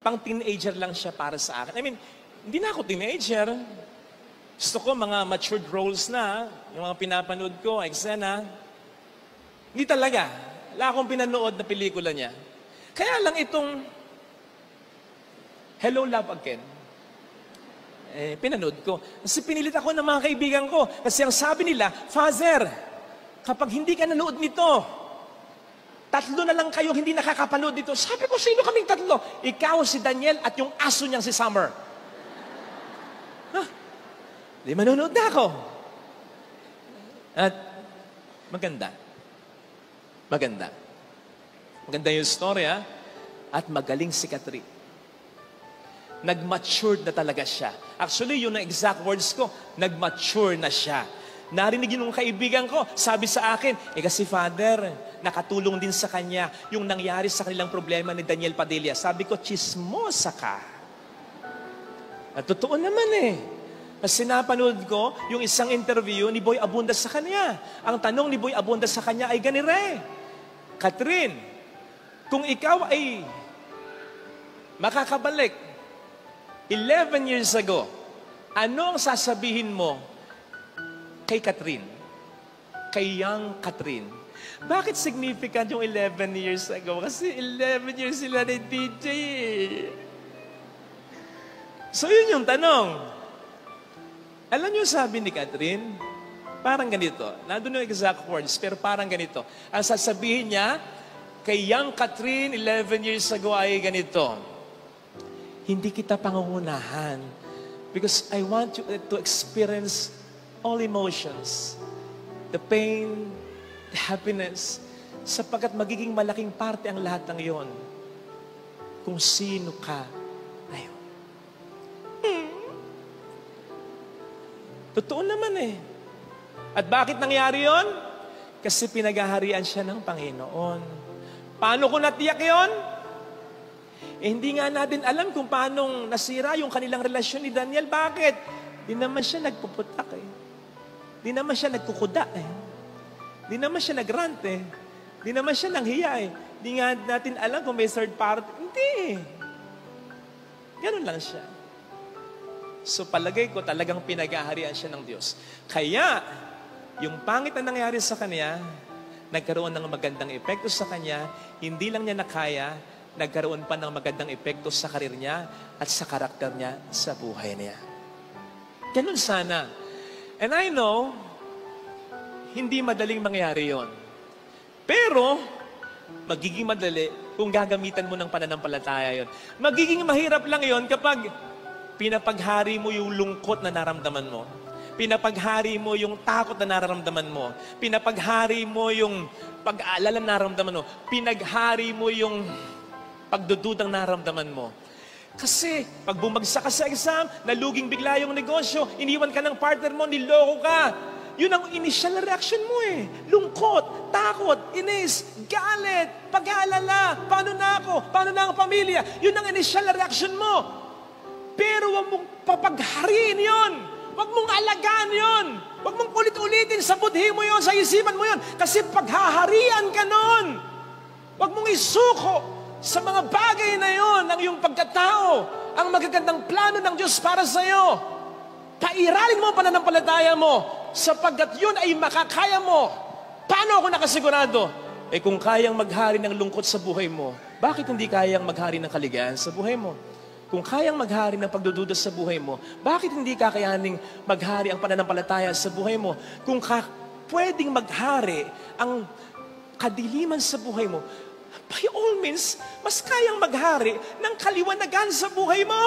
pang teenager lang siya para sa akin. I mean, hindi na ako teenager. Gusto ko mga matured roles na, yung mga pinapanood ko, eksena. Hindi talaga. Wala akong pinanood na pelikula niya. Kaya lang itong Hello, Love Again, pinanood ko. Kasi pinilit ako ng mga kaibigan ko. Kasi ang sabi nila, Father, kapag hindi ka nanood nito, 3 na lang kayo hindi nakakapanood dito. Sabi ko, sino kaming 3? Ikaw, si Daniel, at yung aso niyang si Summer. Di manonood na ako. At maganda. Maganda. Maganda yung story, ha? At magaling si Catherine. Nag-matured na talaga siya. Actually, yun ang exact words ko. Nag-mature na siya. Narinig yun ng kaibigan ko. Sabi sa akin, kasi Father, nakatulong din sa kanya yung nangyari sa kanilang problema ni Daniel Padilla. Sabi ko, chismosa ka. At totoo naman Kasi napanood ko yung isang interview ni Boy Abunda sa kanya. Ang tanong ni Boy Abunda sa kanya ay ganire, Catherine, kung ikaw ay makakabalik 11 years ago, ano ang sasabihin mo kay Catherine? Kay young Catherine? Bakit significant yung 11 years ago? Kasi 11 years sila ni DJ. So yun yung tanong. Alam niyo sabi ni Catherine? Parang ganito. Nandun yung exact words, pero parang ganito. Ang sasabihin niya, kay young Catherine, 11 years ago ay ganito. Hindi kita pangungunahan because I want you to experience all emotions. The pain, the happiness, sapagkat magiging malaking parte ang lahat ng iyon kung sino ka ngayon. Totoo naman At bakit nangyari yon? Kasi pinaghaharian siya ng Panginoon. Paano ko natiyak yon? Hindi nga natin alam kung paano nasira yung kanilang relasyon ni Daniel. Bakit? Di naman siya nagpuputak Di naman siya nagkukuda Di naman siya nagrant Di naman siya nanghiya Di nga natin alam kung may third party. Hindi. Ganun lang siya. So palagay ko talagang pinaghaharian siya ng Diyos. Kaya, yung pangit na nangyari sa kanya, nagkaroon ng magandang epekto sa kanya, hindi lang niya nakaya, nagkaroon pa ng magandang epekto sa karir niya at sa karakter niya sa buhay niya. Ganun sana. And I know, hindi madaling mangyari yon. Pero, magiging madali kung gagamitan mo ng pananampalataya yon. Magiging mahirap lang yon kapag pinapaghari mo yung lungkot na naramdaman mo. Pinapaghari mo yung takot na nararamdaman mo. Pinapaghari mo yung pag-aalala na nararamdaman mo. Pinaghari mo yung pagdududang nararamdaman mo. Kasi pag bumagsak ka sa exam, naluging bigla yung negosyo, iniwan ka ng partner mo, niloko ka. Yun ang initial reaction mo Lungkot, takot, inis, galit, pag-aalala. Paano na ako? Paano na ang pamilya? Yun ang initial reaction mo. Pero huwag mong papaghariin yon. Huwag mong alagaan yon. Huwag mong ulit-ulitin sa budhi mo yon, sa isipan mo yon. Kasi paghaharian ka nun. Huwag mong isuko sa mga bagay na yon ang iyong pagkatao, ang magagandang plano ng Diyos para sa iyo. Pairalin mo ang pananampalataya mo sapagkat yun ay makakaya mo. Paano ako nakasigurado? Kung kayang maghari ng lungkot sa buhay mo, bakit hindi kayang maghari ng kaligayahan sa buhay mo? Kung kayang maghari ng pagdududa sa buhay mo, bakit hindi kakayaning maghari ang pananampalataya sa buhay mo? Kung pwedeng maghari ang kadiliman sa buhay mo, by all means, mas kayang maghari ng kaliwanagan sa buhay mo.